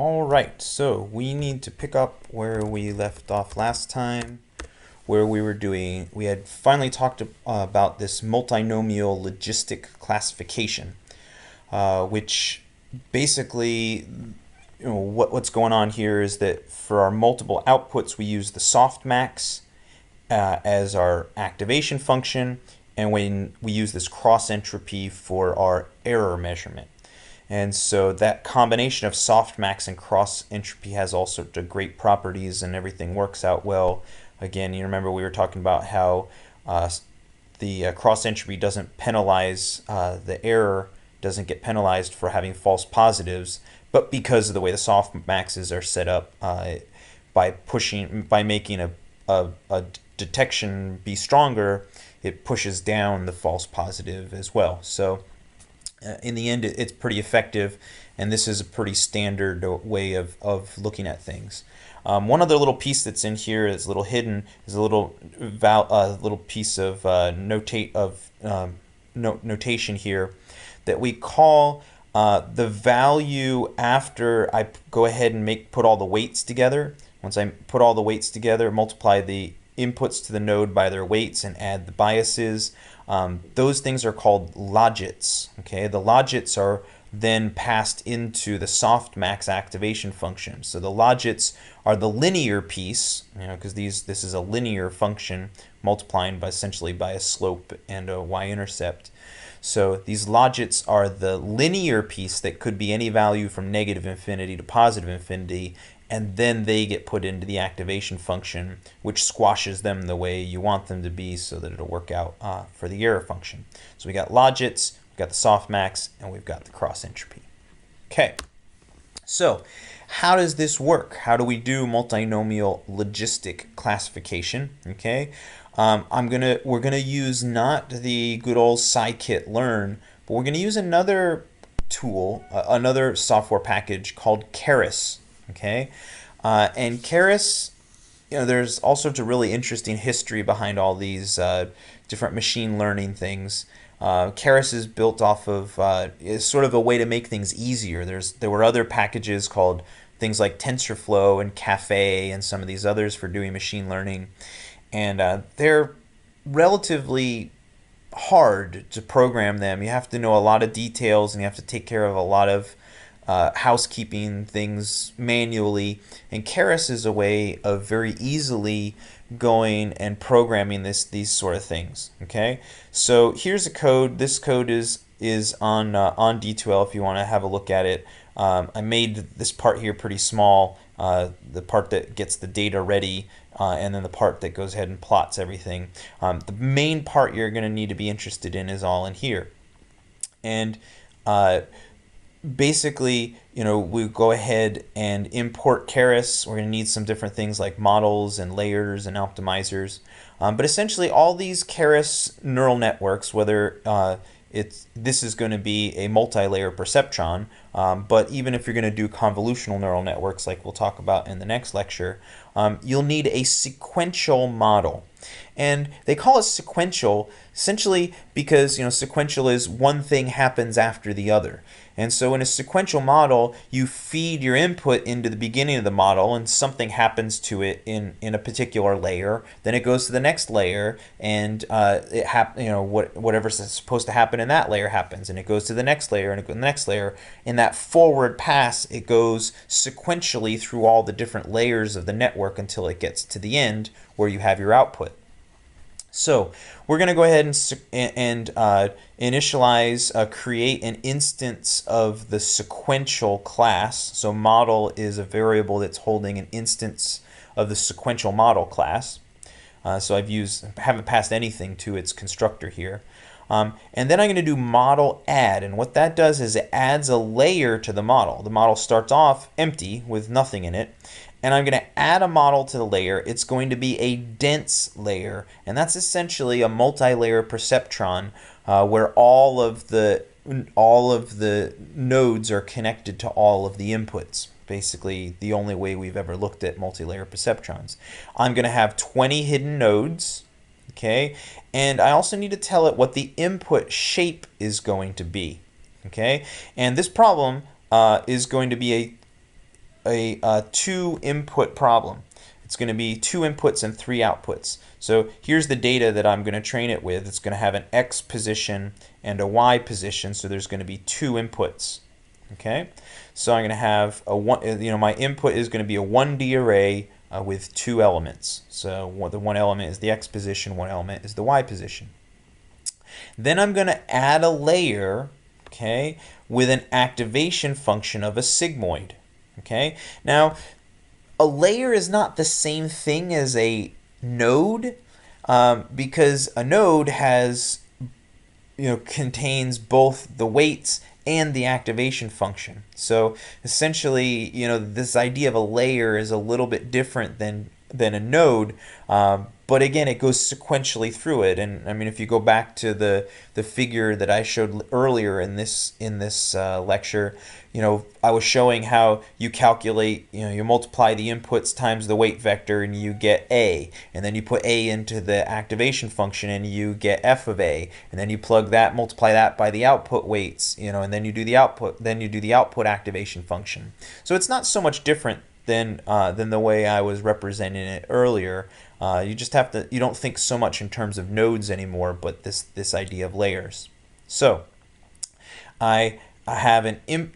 All right, so we need to pick up where we left off last time, where we had finally talked about this multinomial logistic classification, which basically, what's going on here is that for our multiple outputs, we use the softmax as our activation function, and when we use this cross entropy for our error measurement. And so that combination of softmax and cross entropy has all sorts of great properties, and everything works out well. Again, you remember we were talking about how the cross entropy doesn't penalize the error, doesn't get penalized for having false positives, but because of the way the softmaxes are set up, by making a detection be stronger, it pushes down the false positive as well. So in the end, it's pretty effective, and this is a pretty standard way of looking at things. One other little piece that's in here is a little hidden, is a little piece of notation here that we call the value after I go ahead and put all the weights together. Once I put all the weights together, multiply the inputs to the node by their weights and add the biases. Those things are called logits. Okay, the logits are then passed into the softmax activation function. So the logits are the linear piece, because this is a linear function multiplying essentially by a slope and a y-intercept. So these logits are the linear piece that could be any value from negative infinity to positive infinity, and then they get put into the activation function, which squashes them the way you want them to be so that it'll work out for the error function. So we got logits, we've got the softmax, and we've got the cross entropy. Okay, so how does this work? How do we do multinomial logistic classification? Okay, we're gonna use not the good old scikit-learn, but we're gonna use another tool, another software package called Keras. Okay, and Keras, there's all sorts of really interesting history behind all these different machine learning things. Keras is built off of is sort of a way to make things easier. There were other packages called things like TensorFlow and Caffe and some of these others for doing machine learning, and they're relatively hard to program them. You have to know a lot of details, and you have to take care of a lot of housekeeping things manually, and Keras is a way of very easily going and programming these sort of things. Okay, so here's a code. This code is on D2L if you want to have a look at it. I made this part here pretty small, the part that gets the data ready, and then the part that goes ahead and plots everything. The main part you're going to need to be interested in is all in here, and basically, we go ahead and import Keras. We're going to need some different things like models and layers and optimizers. But essentially, all these Keras neural networks, whether this is going to be a multi-layer perceptron, but even if you're going to do convolutional neural networks, like we'll talk about in the next lecture, you'll need a sequential model. And they call it sequential essentially because sequential is one thing happens after the other. And so in a sequential model, you feed your input into the beginning of the model, and something happens to it in a particular layer. Then it goes to the next layer, and whatever's supposed to happen in that layer happens, and it goes to the next layer, and it goes to the next layer. In that forward pass, it goes sequentially through all the different layers of the network until it gets to the end where you have your output. So we're going to go ahead and initialize, create an instance of the sequential class. So model is a variable that's holding an instance of the sequential model class. So haven't passed anything to its constructor here. And then I'm going to do model add, and what that does is it adds a layer to the model. The model starts off empty with nothing in it, and I'm going to add a model to the layer. It's going to be a dense layer, and that's essentially a multi-layer perceptron where all of the nodes are connected to all of the inputs. Basically, the only way we've ever looked at multi-layer perceptrons. I'm going to have 20 hidden nodes. Okay, and I also need to tell it what the input shape is going to be. Okay, and this problem is going to be a two input problem. It's going to be two inputs and three outputs. So here's the data that I'm going to train it with. It's going to have an X position and a Y position, so there's going to be two inputs. Okay, so I'm going to have a one. My input is going to be a 1D array with two elements. So the one element is the X position, one element is the Y position. Then I'm going to add a layer, okay, with an activation function of a sigmoid. Okay, now a layer is not the same thing as a node because a node has, contains both the weights and the activation function. So essentially, this idea of a layer is a little bit different than a node. But again, it goes sequentially through it. And I mean, if you go back to the figure that I showed earlier in this lecture, I was showing how you calculate, you multiply the inputs times the weight vector and you get A, and then you put A into the activation function and you get F of A, and then you plug that, multiply that by the output weights, and then you do the output activation function. So it's not so much different than the way I was representing it earlier. You just have to, you don't think so much in terms of nodes anymore, but this idea of layers. So I have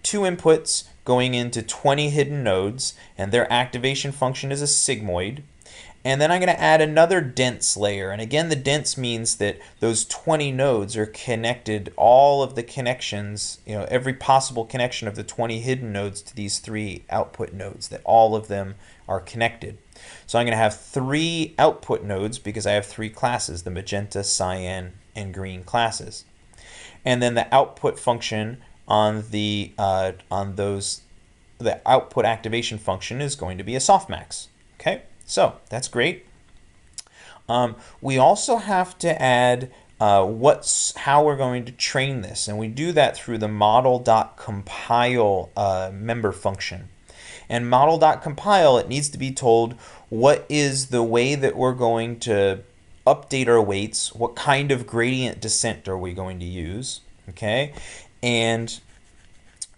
two inputs going into 20 hidden nodes, and their activation function is a sigmoid. And then I'm going to add another dense layer. And again, the dense means that those 20 nodes are connected, all of the connections, every possible connection of the 20 hidden nodes to these three output nodes, that all of them are connected. So I'm going to have three output nodes because I have three classes, the magenta, cyan, and green classes. And then the output function on the output activation function is going to be a softmax. Okay, so that's great. We also have to add how we're going to train this, and we do that through the model.compile member function. And model.compile, it needs to be told what is the way that we're going to update our weights, what kind of gradient descent are we going to use, okay, and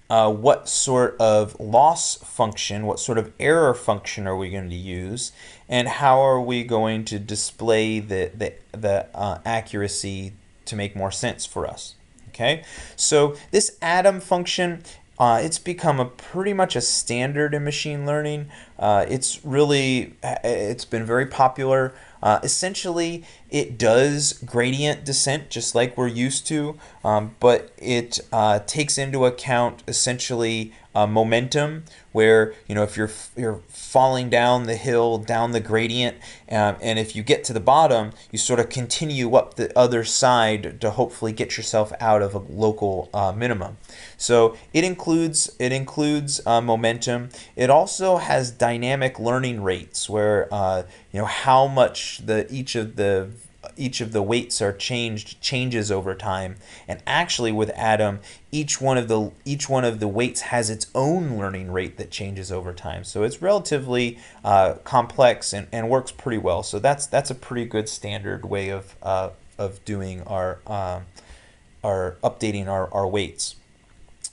what sort of loss function, what sort of error function are we going to use, and how are we going to display the accuracy to make more sense for us. Okay, so this atom function, it's become pretty much a standard in machine learning. It's been very popular. Essentially, it does gradient descent just like we're used to, but it takes into account essentially momentum, where if you're falling down the hill, down the gradient, and if you get to the bottom, you sort of continue up the other side to hopefully get yourself out of a local minimum. So it includes momentum. It also has dynamic learning rates, where how much each of the weights are changes over time. And actually, with Atom, each one of the weights has its own learning rate that changes over time. So it's relatively complex and works pretty well. So that's a pretty good standard way of doing our updating our weights.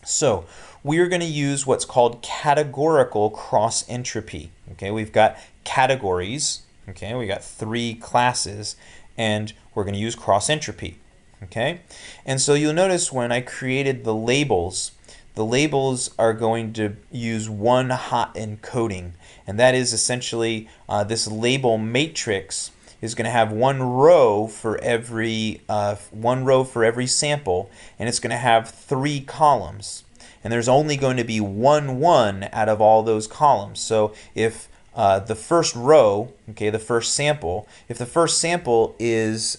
So we are going to use what's called categorical cross entropy. Okay, we've got categories. Okay, we got three classes, and we're going to use cross entropy. Okay, and so you'll notice when I created the labels are going to use one hot encoding, and that is essentially this label matrix is going to have one row for every sample, and it's going to have three columns, and there's only going to be one out of all those columns. So if the first row, okay, the first sample, if the first sample is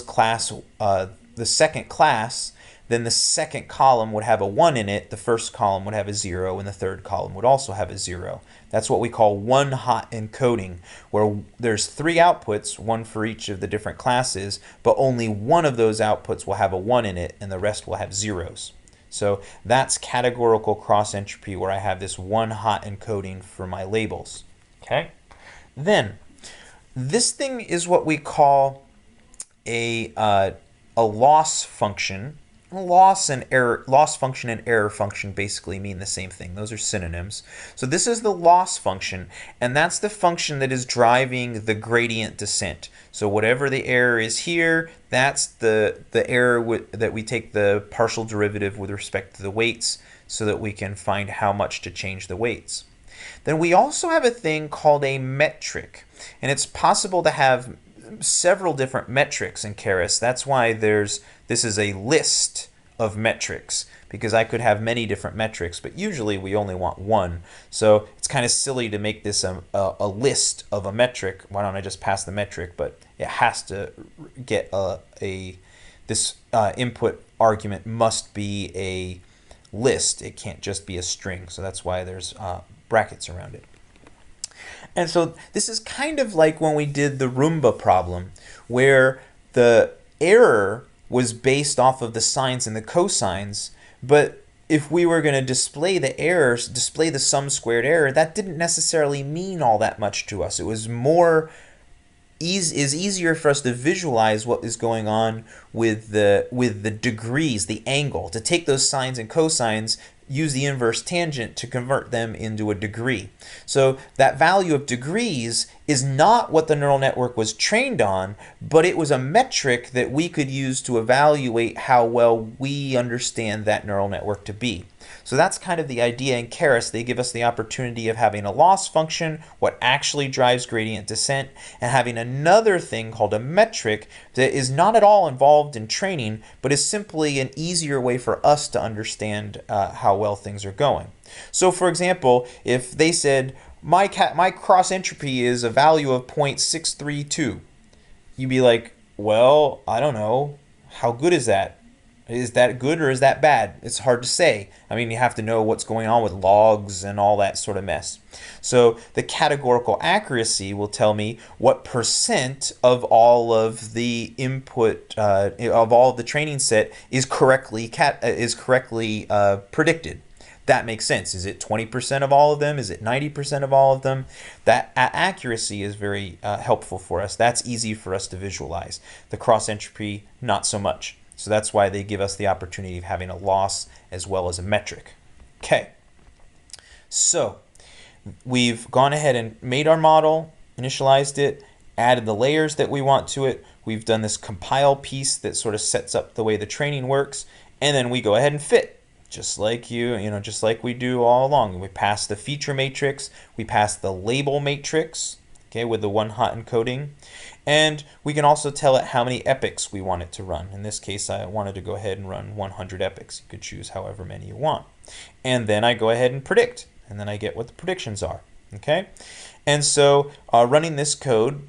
class, the second class, then the second column would have a 1 in it, the first column would have a 0, and the third column would also have a 0. That's what we call one hot encoding, where there's three outputs, one for each of the different classes, but only one of those outputs will have a 1 in it, and the rest will have zeros. So that's categorical cross entropy, where I have this one hot encoding for my labels. Okay? Then, this thing is what we call a loss function, loss function and error function basically mean the same thing. Those are synonyms. So this is the loss function, and that's the function that is driving the gradient descent. So whatever the error is here, that's the error that we take the partial derivative with respect to the weights so that we can find how much to change the weights. Then we also have a thing called a metric, and it's possible to have several different metrics in Keras. That's why this is a list of metrics, because I could have many different metrics, but usually we only want one. So it's kind of silly to make this a list of a metric. Why don't I just pass the metric? But it has to get this input argument must be a list. It can't just be a string. So that's why there's brackets around it. And so this is kind of like when we did the Roomba problem, where the error was based off of the sines and the cosines, but if we were going to display the errors, display the sum squared error, that didn't necessarily mean all that much to us. It was easier for us to visualize what is going on with the degrees, the angle, to take those sines and cosines, use the inverse tangent to convert them into a degree. So that value of degrees is not what the neural network was trained on, but it was a metric that we could use to evaluate how well we understand that neural network to be. So that's kind of the idea in Keras. They give us the opportunity of having a loss function, what actually drives gradient descent, and having another thing called a metric that is not at all involved in training, but is simply an easier way for us to understand how well things are going. So for example, if they said, my cross entropy is a value of 0.632, you'd be like, well, I don't know, how good is that? Is that good or is that bad? It's hard to say. I mean, you have to know what's going on with logs and all that sort of mess. So the categorical accuracy will tell me what percent of all of the input, of all of the training set is correctly predicted. That makes sense. Is it 20% of all of them? Is it 90% of all of them? That accuracy is very helpful for us. That's easy for us to visualize. The cross entropy, not so much. So that's why they give us the opportunity of having a loss as well as a metric. Okay, so we've gone ahead and made our model, initialized it, added the layers that we want to it. We've done this compile piece that sort of sets up the way the training works, and then we go ahead and fit, just like just like we do all along. We pass the feature matrix, we pass the label matrix, okay, with the one hot encoding. And we can also tell it how many epochs we want it to run. In this case, I wanted to go ahead and run 100 epochs. You could choose however many you want. And then I go ahead and predict, and then I get what the predictions are. Okay? And so running this code,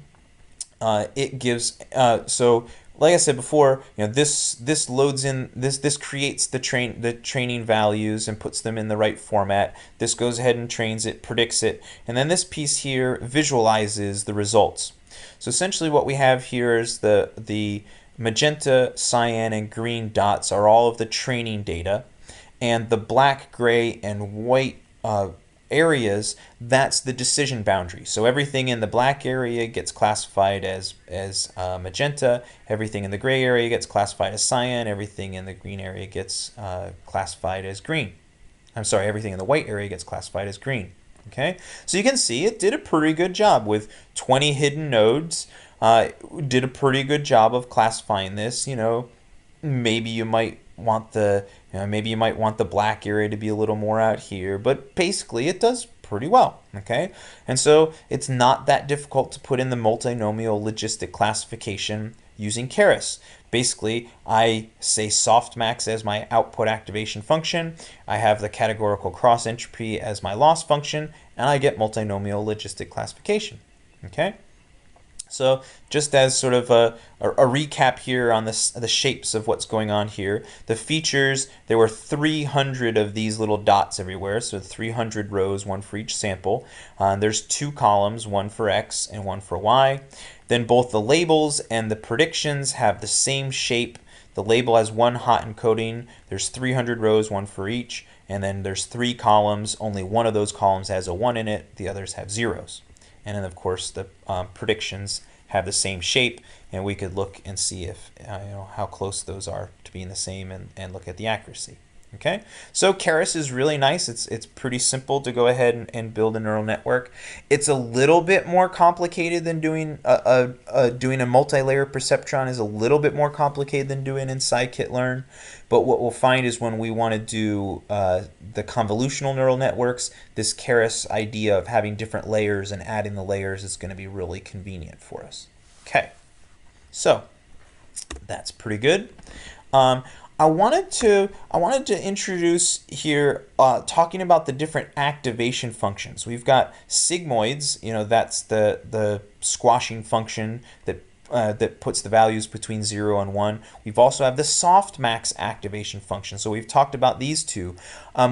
it gives, so like I said before, this loads in, this creates the training values and puts them in the right format. This goes ahead and trains it, predicts it, and then this piece here visualizes the results. So essentially what we have here is the magenta, cyan, and green dots are all of the training data, and the black, gray, and white areas, that's the decision boundary. So everything in the black area gets classified as magenta, everything in the gray area gets classified as cyan, everything in the green area gets classified as green. I'm sorry, everything in the white area gets classified as green. Okay, so you can see it did a pretty good job with 20 hidden nodes. Did a pretty good job of classifying this. Maybe you might want the black area to be a little more out here, but basically it does pretty well. Okay, and so it's not that difficult to put in the multinomial logistic classification using Keras. Basically, I say softmax as my output activation function, I have the categorical cross entropy as my loss function, and I get multinomial logistic classification. Okay? So just as sort of a recap here on the shapes of what's going on here, the features, there were 300 of these little dots everywhere, so 300 rows, one for each sample. There's 2 columns, one for X and one for Y. Then both the labels and the predictions have the same shape. The label has one hot encoding. There's 300 rows, one for each. And then there's 3 columns. Only one of those columns has a 1 in it. The others have zeros. And then, of course, the predictions have the same shape, and we could look and see if how close those are to being the same, and look at the accuracy. Okay, so Keras is really nice. It's pretty simple to go ahead and build a neural network. It's a little bit more complicated than doing a multi-layer perceptron is a little bit more complicated than doing in scikit-learn. But what we'll find is when we want to do the convolutional neural networks, this Keras idea of having different layers and adding the layers is going to be really convenient for us. Okay, so that's pretty good. I wanted to introduce here talking about the different activation functions. We've got sigmoids, that's the squashing function that puts the values between 0 and 1. We've also have the softmax activation function. So we've talked about these two.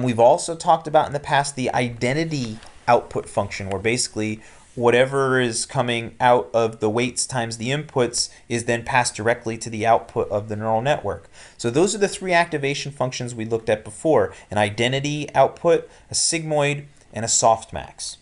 We've also talked about in the past the identity output function, where basically whatever is coming out of the weights times the inputs is then passed directly to the output of the neural network. So those are the three activation functions we looked at before: an identity output, a sigmoid, and a softmax.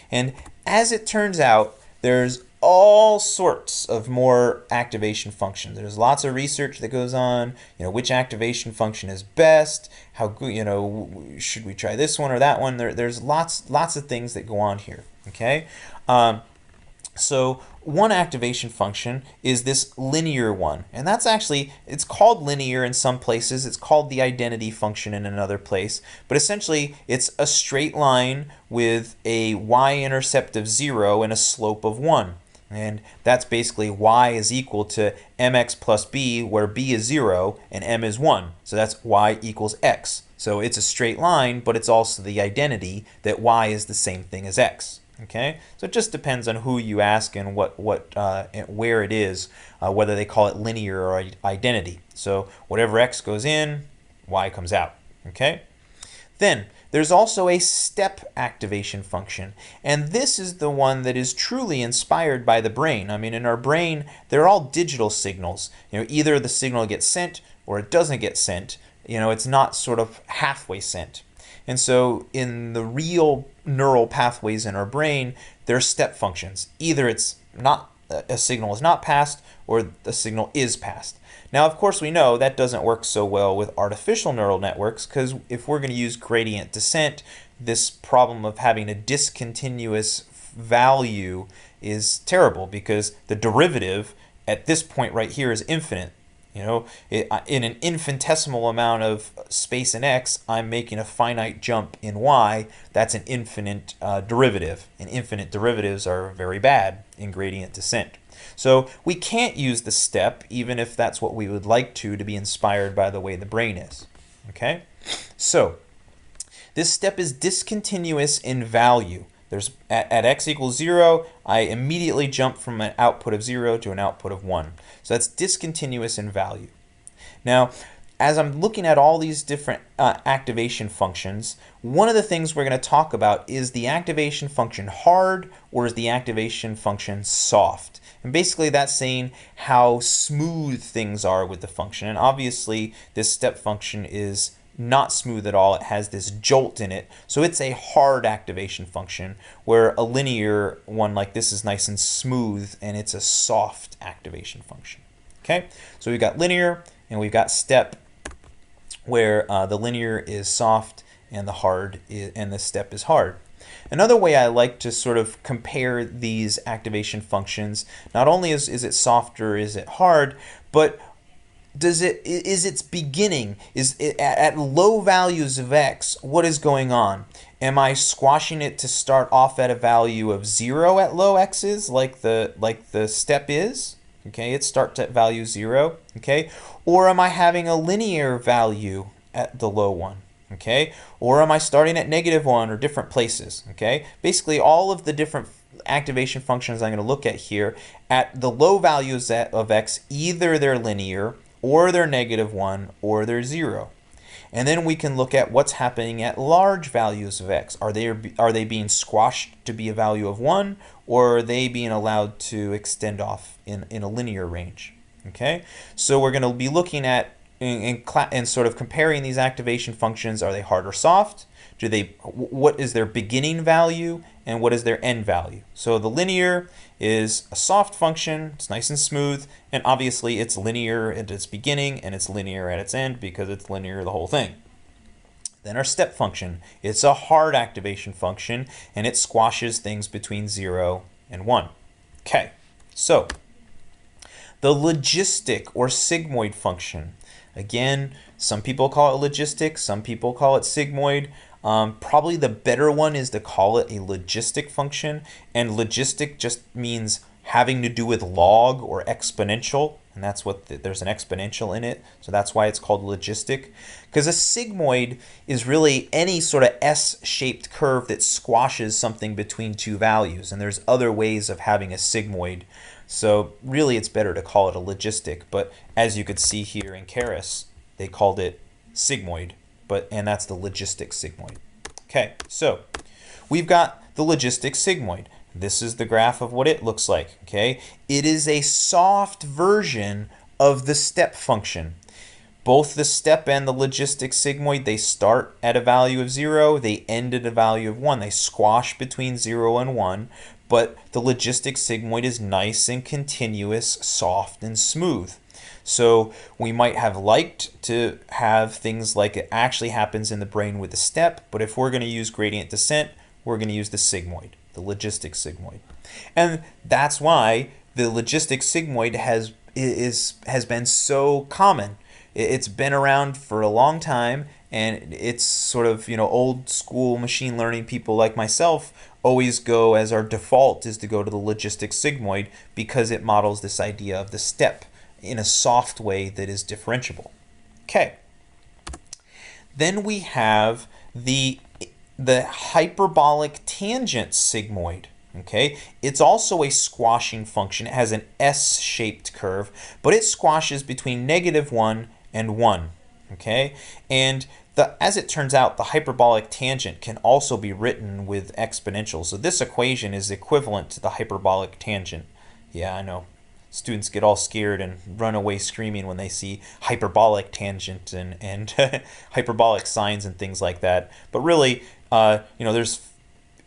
And as it turns out, there's all sorts of more activation functions. There's lots of research that goes on, which activation function is best, how good, should we try this one or that one? There's lots of things that go on here. Okay, so one activation function is this linear one, and that's actually, it's called linear in some places, it's called the identity function in another place, but essentially it's a straight line with a y-intercept of 0 and a slope of 1. And that's basically y is equal to mx plus b, where b is 0 and m is 1. So that's y equals x. So it's a straight line, but it's also the identity that y is the same thing as x. Okay, so it just depends on who you ask and where it is, whether they call it linear or identity. So whatever x goes in, y comes out. Okay, then there's also a step activation function, and this is the one that is truly inspired by the brain. I mean, in our brain, they're all digital signals. Either the signal gets sent or it doesn't get sent. It's not sort of halfway sent. And so in the real neural pathways in our brain, there are step functions. Either it's not, a signal is not passed, or the signal is passed. Now, of course, we know that doesn't work so well with artificial neural networks, because if we're going to use gradient descent, this problem of having a discontinuous value is terrible, because the derivative at this point right here is infinite. In an infinitesimal amount of space in x, I'm making a finite jump in y. That's an infinite derivative, and infinite derivatives are very bad in gradient descent. So we can't use the step, even if that's what we would like to be inspired by the way the brain is. Okay, so this step is discontinuous in value. At x equals 0, I immediately jump from an output of 0 to an output of 1. So that's discontinuous in value. Now, as I'm looking at all these different activation functions, one of the things we're going to talk about is the activation function hard, or is the activation function soft? And basically that's saying how smooth things are with the function. And obviously this step function is not smooth at all. It has this jolt in it, so it's a hard activation function, where a linear one like this is nice and smooth, and it's a soft activation function. Okay, so we've got linear and we've got step, where the linear is soft and the step is hard. Another way I like to sort of compare these activation functions, not only is it soft or is it hard, but is its beginning, is it at low values of x, what is going on? Am I squashing it to start off at a value of 0 at low x's, like the step is? Okay, it starts at value 0. Okay, or am I having a linear value at the low one? Okay, or am I starting at -1 or different places? Okay, basically all of the different activation functions I'm going to look at here, at the low values of x, either they're linear, or they're -1, or they're 0. And then we can look at what's happening at large values of x. Are they being squashed to be a value of 1, or are they being allowed to extend off in a linear range? Okay, so we're going to be looking at and sort of comparing these activation functions. Are they hard or soft? what is their beginning value and what is their end value? So the linear is a soft function, it's nice and smooth, and obviously it's linear at its beginning and it's linear at its end because it's linear the whole thing. Then our step function, it's a hard activation function and it squashes things between 0 and 1. Okay, so the logistic or sigmoid function. Again, some people call it logistic, some people call it sigmoid. Probably the better one is to call it a logistic function, and logistic just means having to do with log or exponential, and that's what there's an exponential in it, so that's why it's called logistic. Because a sigmoid is really any sort of S-shaped curve that squashes something between two values, and there's other ways of having a sigmoid. So really it's better to call it a logistic, but as you could see here in Keras, they called it sigmoid, and that's the logistic sigmoid. Okay, so we've got the logistic sigmoid. This is the graph of what it looks like. Okay, it is a soft version of the step function. Both the step and the logistic sigmoid, they start at a value of 0, they end at a value of 1. They squash between 0 and 1, but the logistic sigmoid is nice and continuous, soft and smooth. So we might have liked to have things like it actually happens in the brain with the step, but if we're going to use gradient descent, we're going to use the sigmoid, the logistic sigmoid. And that's why the logistic sigmoid has been so common. It's been around for a long time, and it's sort of, old school machine learning people like myself always go as our default is to go to the logistic sigmoid because it models this idea of the step in a soft way that is differentiable. Okay. Then we have the hyperbolic tangent sigmoid. Okay, it's also a squashing function. It has an S-shaped curve, but it squashes between -1 and 1. Okay, and as it turns out, the hyperbolic tangent can also be written with exponentials. So this equation is equivalent to the hyperbolic tangent. Yeah, I know. Students get all scared and run away screaming when they see hyperbolic tangent and hyperbolic signs and things like that. But really, there's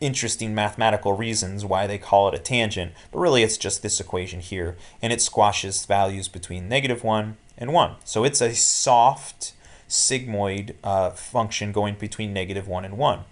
interesting mathematical reasons why they call it a tangent. But really, it's just this equation here, and it squashes values between -1 and 1. So it's a soft sigmoid function going between -1 and 1.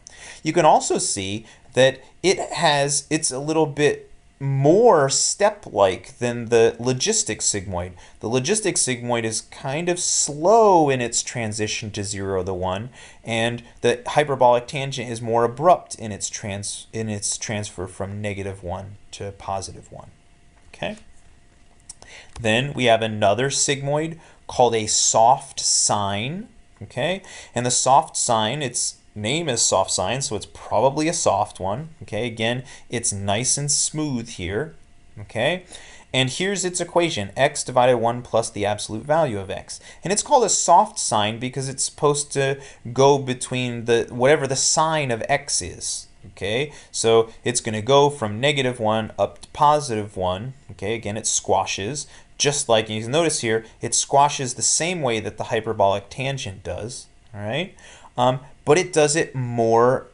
You can also see that it's a little bit more step-like than the logistic sigmoid. The logistic sigmoid is kind of slow in its transition to 0 to 1, and the hyperbolic tangent is more abrupt in its transfer from -1 to +1. Okay. Then we have another sigmoid called a soft sine. Okay, and the soft sine, its name is soft sine, so it's probably a soft one. Okay, again, it's nice and smooth here. Okay, and here's its equation: x divided 1 plus the absolute value of x. And it's called a soft sine because it's supposed to go between whatever the sign of x is. Okay, so it's going to go from -1 up to +1. Okay, again, it squashes. Just like you can notice here, it squashes the same way that the hyperbolic tangent does. All right, but it does it more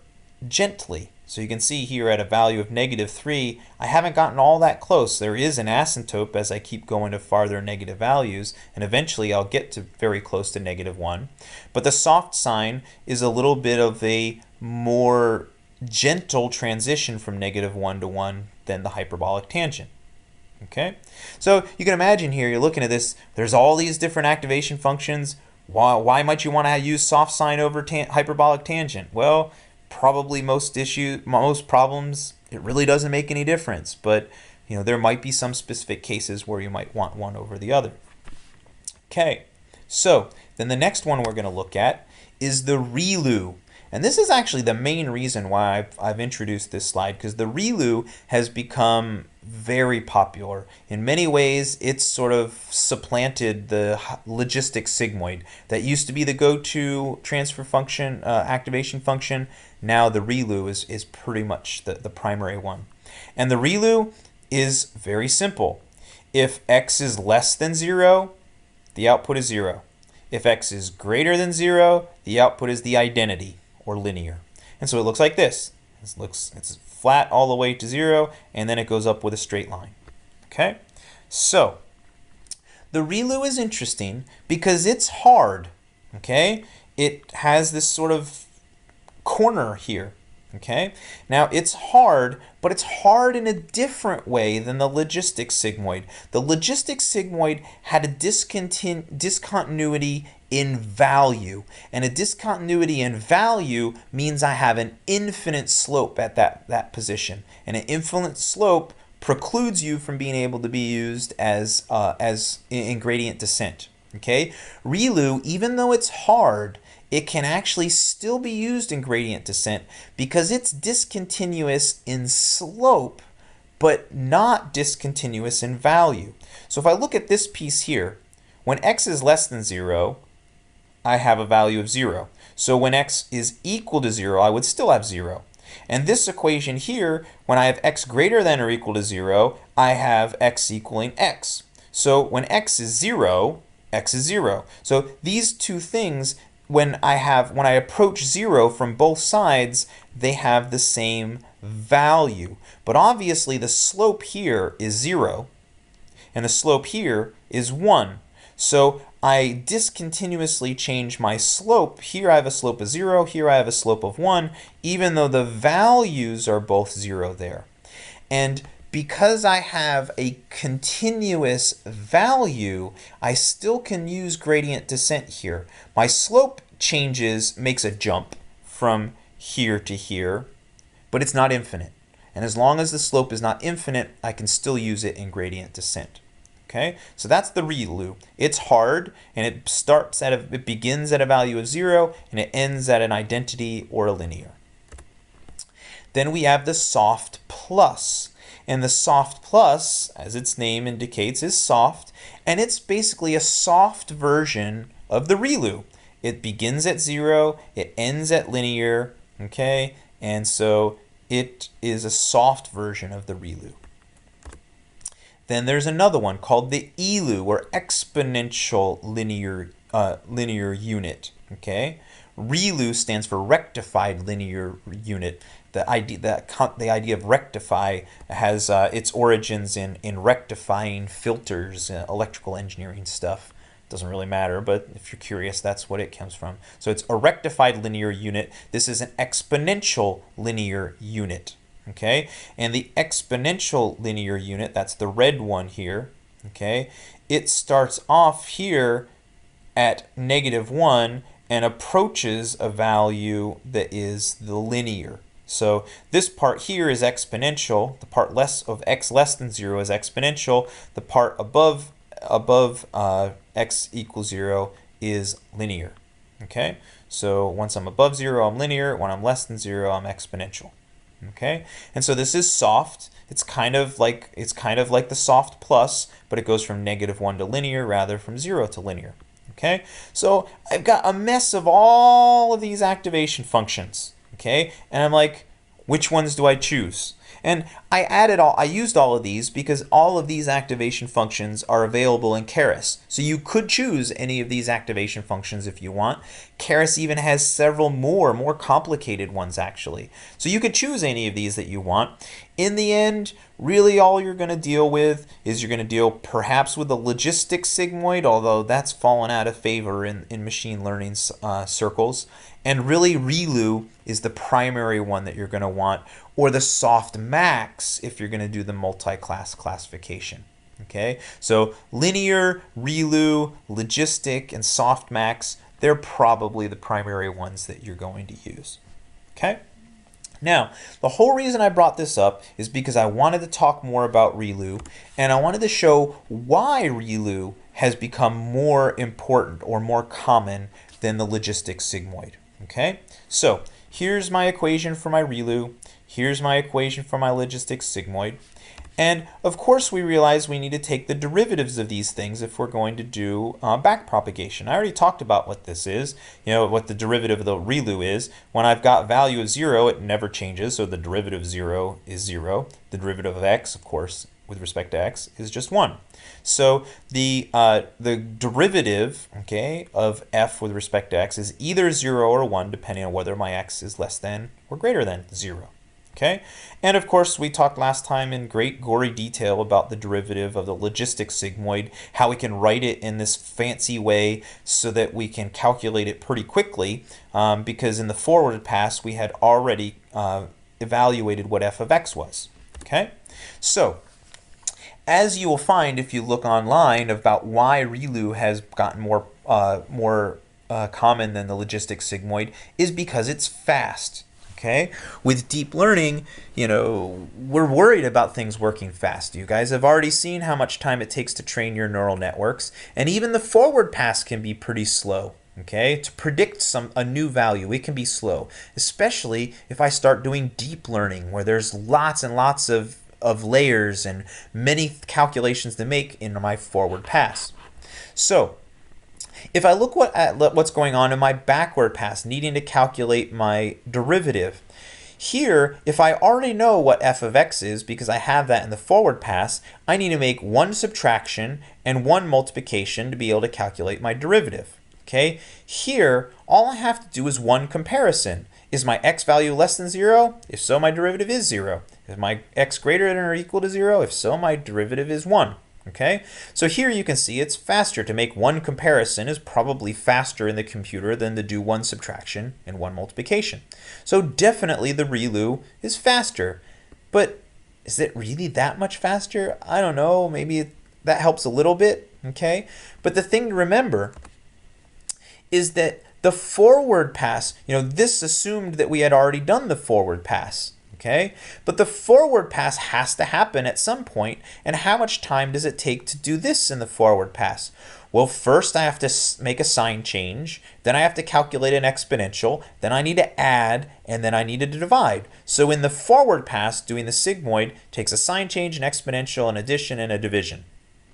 gently. So you can see here at a value of -3, I haven't gotten all that close. There is an asymptote as I keep going to farther negative values, and eventually I'll get to very close to -1. But the soft sine is a little bit of a more gentle transition from -1 to 1 than the hyperbolic tangent. Okay, so you can imagine here, you're looking at this, there's all these different activation functions. Why might you want to use soft sine over hyperbolic tangent? Well, probably most problems, it really doesn't make any difference, but there might be some specific cases where you might want one over the other. Okay, so then the next one we're going to look at is the ReLU. And this is actually the main reason why I've introduced this slide, because the ReLU has become very popular. In many ways, it's sort of supplanted the logistic sigmoid. That used to be the go-to transfer function, activation function. Now the ReLU is pretty much the primary one. And the ReLU is very simple. If x is less than 0, the output is 0. If x is greater than 0, the output is the identity, or linear. And so it looks like this. It's flat all the way to 0, and then it goes up with a straight line. Okay? So the ReLU is interesting because it's hard. Okay? It has this sort of corner here. Okay? Now it's hard, but it's hard in a different way than the logistic sigmoid. The logistic sigmoid had a discontinuity in value, and a discontinuity in value means I have an infinite slope at that position, and an infinite slope precludes you from being able to be used as in gradient descent. Okay? ReLU, even though it's hard, it can actually still be used in gradient descent because it's discontinuous in slope, but not discontinuous in value. So if I look at this piece here, when x is less than 0, I have a value of 0. So when x is equal to 0, I would still have 0. And this equation here, when I have x greater than or equal to 0, I have x equaling x. So when x is 0, x is 0. So these two things, when I approach 0 from both sides, they have the same value. But obviously the slope here is 0, and the slope here is 1. So I discontinuously change my slope. Here I have a slope of 0, here I have a slope of 1, even though the values are both 0 there. And because I have a continuous value, I still can use gradient descent here. My slope makes a jump from here to here, but it's not infinite. And as long as the slope is not infinite, I can still use it in gradient descent. Okay, so that's the ReLU. It's hard, and it begins at a value of 0, and it ends at an identity or a linear. Then we have the soft plus. And the soft plus, as its name indicates, is soft, and it's basically a soft version of the ReLU. It begins at 0, it ends at linear, okay? And so it is a soft version of the ReLU. Then there's another one called the ELU, or exponential linear unit, okay? ReLU stands for rectified linear unit. The idea of rectify has its origins in rectifying filters, electrical engineering stuff. Doesn't really matter, but if you're curious, that's what it comes from. So it's a rectified linear unit. This is an exponential linear unit. Okay, and the exponential linear unit, that's the red one here, okay, it starts off here at -1 and approaches a value that is the linear. So this part here is exponential. The part of x less than 0 is exponential. The part above x equals 0 is linear. Okay, so once I'm above 0, I'm linear. When I'm less than 0, I'm exponential. Okay, and so this is soft. It's kind of like the soft plus, but it goes from -1 to linear rather from 0 to linear. Okay, so I've got a mess of all of these activation functions. Okay, and I'm like, which ones do I choose? And I used all of these because all of these activation functions are available in Keras. So you could choose any of these activation functions if you want. Keras even has several more complicated ones actually. So you could choose any of these that you want. In the end, really all you're going to deal with is you're going to deal perhaps with the logistic sigmoid, although that's fallen out of favor in machine learning circles. And really ReLU is the primary one that you're going to want, or the soft max if you're going to do the multi-class classification. Okay, so linear, ReLU, logistic, and soft max, they're probably the primary ones that you're going to use. Okay, now the whole reason I brought this up is because I wanted to talk more about ReLU, and I wanted to show why ReLU has become more important or more common than the logistic sigmoid. Okay, so here's my equation for my ReLU. Here's my equation for my logistic sigmoid. And of course we realize we need to take the derivatives of these things if we're going to do backpropagation. I already talked about what this is, what the derivative of the ReLU is. When I've got value of 0, it never changes, so the derivative of 0 is 0. The derivative of x, of course, with respect to x is just 1. So the derivative, okay, of f with respect to x is either 0 or 1, depending on whether my x is less than or greater than 0. Okay, and of course we talked last time in great gory detail about the derivative of the logistic sigmoid, how we can write it in this fancy way so that we can calculate it pretty quickly, because in the forward pass we had already evaluated what f of x was. Okay, so as you will find if you look online about why ReLU has gotten more common than the logistic sigmoid is because it's fast. Okay, with deep learning, you know, we're worried about things working fast. You guys have already seen how much time it takes to train your neural networks, and even the forward pass can be pretty slow. Okay, to predict a new value, it can be slow, especially if I start doing deep learning where there's lots and lots of layers and many calculations to make in my forward pass. So if I look at what's going on in my backward pass, needing to calculate my derivative, here, if I already know what f of x is because I have that in the forward pass, I need to make one subtraction and one multiplication to be able to calculate my derivative. Okay, here, all I have to do is one comparison. Is my x value less than 0? If so, my derivative is 0. Is my x greater than or equal to 0? If so, my derivative is 1. Okay, so here you can see it's faster. To make one comparison is probably faster in the computer than to do one subtraction and one multiplication. So definitely the ReLU is faster. But is it really that much faster? I don't know. Maybe that helps a little bit. Okay, but the thing to remember is that the forward pass, you know, this assumed that we had already done the forward pass. Okay, but the forward pass has to happen at some point, and how much time does it take to do this in the forward pass? Well, first I have to make a sign change, then I have to calculate an exponential, then I need to add, and then I need to divide. So in the forward pass, doing the sigmoid takes a sign change, an exponential, an addition, and a division.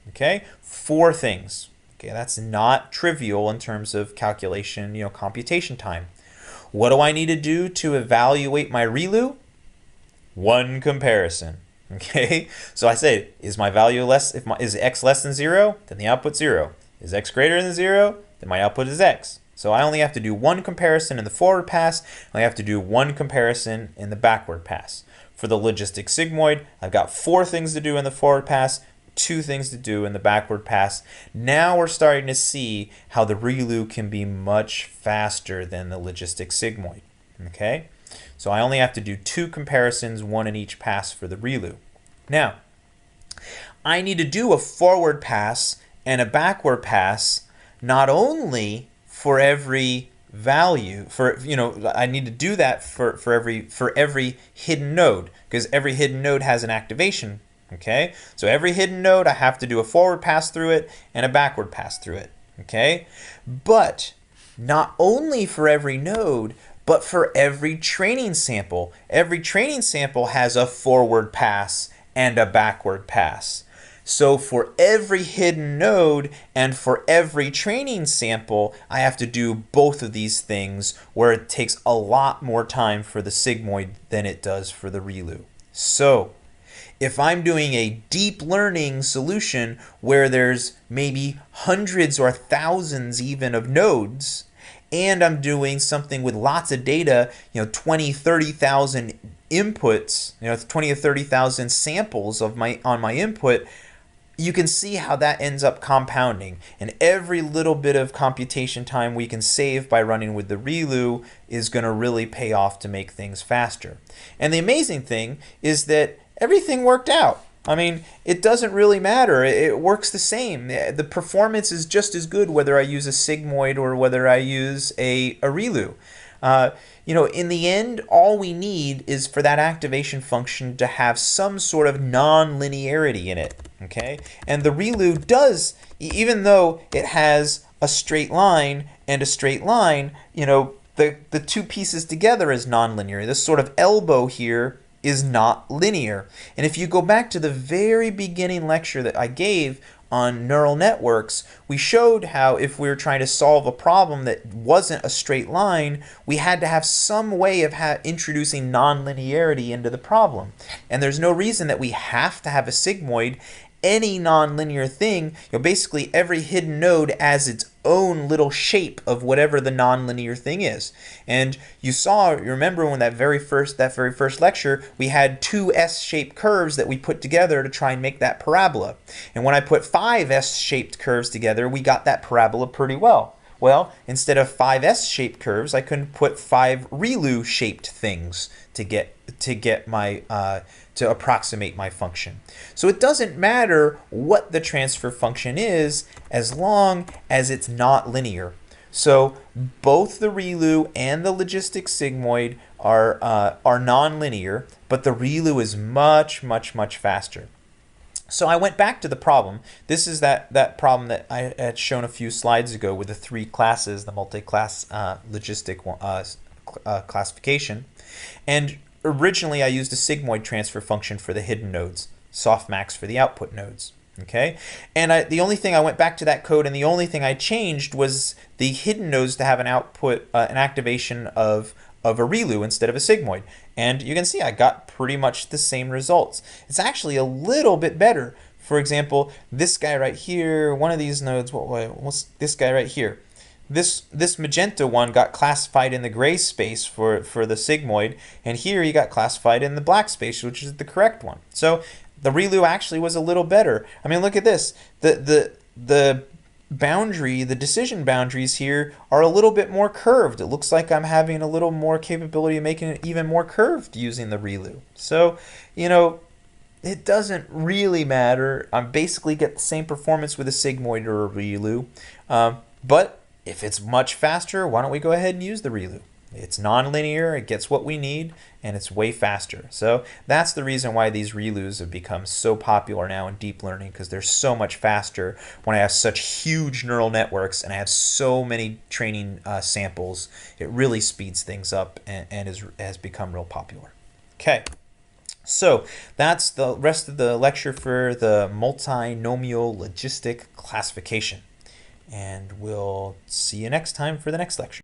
Okay, 4 things. Okay, that's not trivial in terms of calculation, you know, computation time. What do I need to do to evaluate my ReLU? One comparison. Okay, so I say, is my value less? Is x less than 0? Then the output's 0. Is x greater than 0? Then my output is x. So I only have to do one comparison in the forward pass. I have to do one comparison in the backward pass. For the logistic sigmoid, I've got 4 things to do in the forward pass, 2 things to do in the backward pass. Now we're starting to see how the ReLU can be much faster than the logistic sigmoid. Okay, so I only have to do 2 comparisons, 1 in each pass for the ReLU. Now, I need to do a forward pass and a backward pass not only for every value, I need to do that for every hidden node, because every hidden node has an activation. Okay, so every hidden node I have to do a forward pass through it and a backward pass through it. Okay, but not only for every node, but for every training sample. Every training sample has a forward pass and a backward pass. So for every hidden node and for every training sample, I have to do both of these things, where it takes a lot more time for the sigmoid than it does for the ReLU. So if I'm doing a deep learning solution where there's maybe hundreds or thousands even of nodes, and I'm doing something with lots of data, 20, 30,000 inputs, 20 or 30,000 samples on my input, you can see how that ends up compounding. And every little bit of computation time we can save by running with the ReLU is going to really pay off to make things faster. And the amazing thing is that everything worked out. I mean, it doesn't really matter. It works the same. The performance is just as good whether I use a sigmoid or whether I use a ReLU. In the end, all we need is for that activation function to have some sort of non-linearity in it. Okay, and the ReLU does, even though it has a straight line and a straight line, the 2 pieces together is non-linear. This sort of elbow here is not linear. And if you go back to the very beginning lecture that I gave on neural networks, we showed how if we were trying to solve a problem that wasn't a straight line, we had to have some way of introducing nonlinearity into the problem. And there's no reason that we have to have a sigmoid. Any nonlinear thing, basically every hidden node has its own little shape of whatever the nonlinear thing is. And you remember when that very first lecture, we had two S-shaped curves that we put together to try and make that parabola. And when I put 5 S-shaped curves together, we got that parabola pretty well. Well, instead of 5 S-shaped curves, I couldn't put 5 ReLU-shaped things to approximate my function. So it doesn't matter what the transfer function is as long as it's not linear. So both the ReLU and the logistic sigmoid are nonlinear, but the ReLU is much, much, much faster. So I went back to the problem. This is that problem that I had shown a few slides ago with the 3 classes, the multi-class logistic classification. And originally I used a sigmoid transfer function for the hidden nodes, softmax for the output nodes. Okay, and the only thing I went back to that code, and the only thing I changed was the hidden nodes to have an output, an activation of a ReLU instead of a sigmoid. And you can see I got pretty much the same results. It's actually a little bit better. For example, this guy right here, one of these nodes, what's this guy right here? This magenta one got classified in the gray space for the sigmoid, and here he got classified in the black space, which is the correct one. So the ReLU actually was a little better. I mean, look at this. The boundary, the decision boundaries here are a little bit more curved. It looks like I'm having a little more capability of making it even more curved using the ReLU. So, it doesn't really matter. I basically get the same performance with a sigmoid or a ReLU. But if it's much faster, why don't we go ahead and use the ReLU? It's nonlinear, it gets what we need, and it's way faster. So that's the reason why these ReLUs have become so popular now in deep learning, because they're so much faster when I have such huge neural networks and I have so many training samples. It really speeds things up and has become real popular. Okay, so that's the rest of the lecture for the multinomial logistic classification. And we'll see you next time for the next lecture.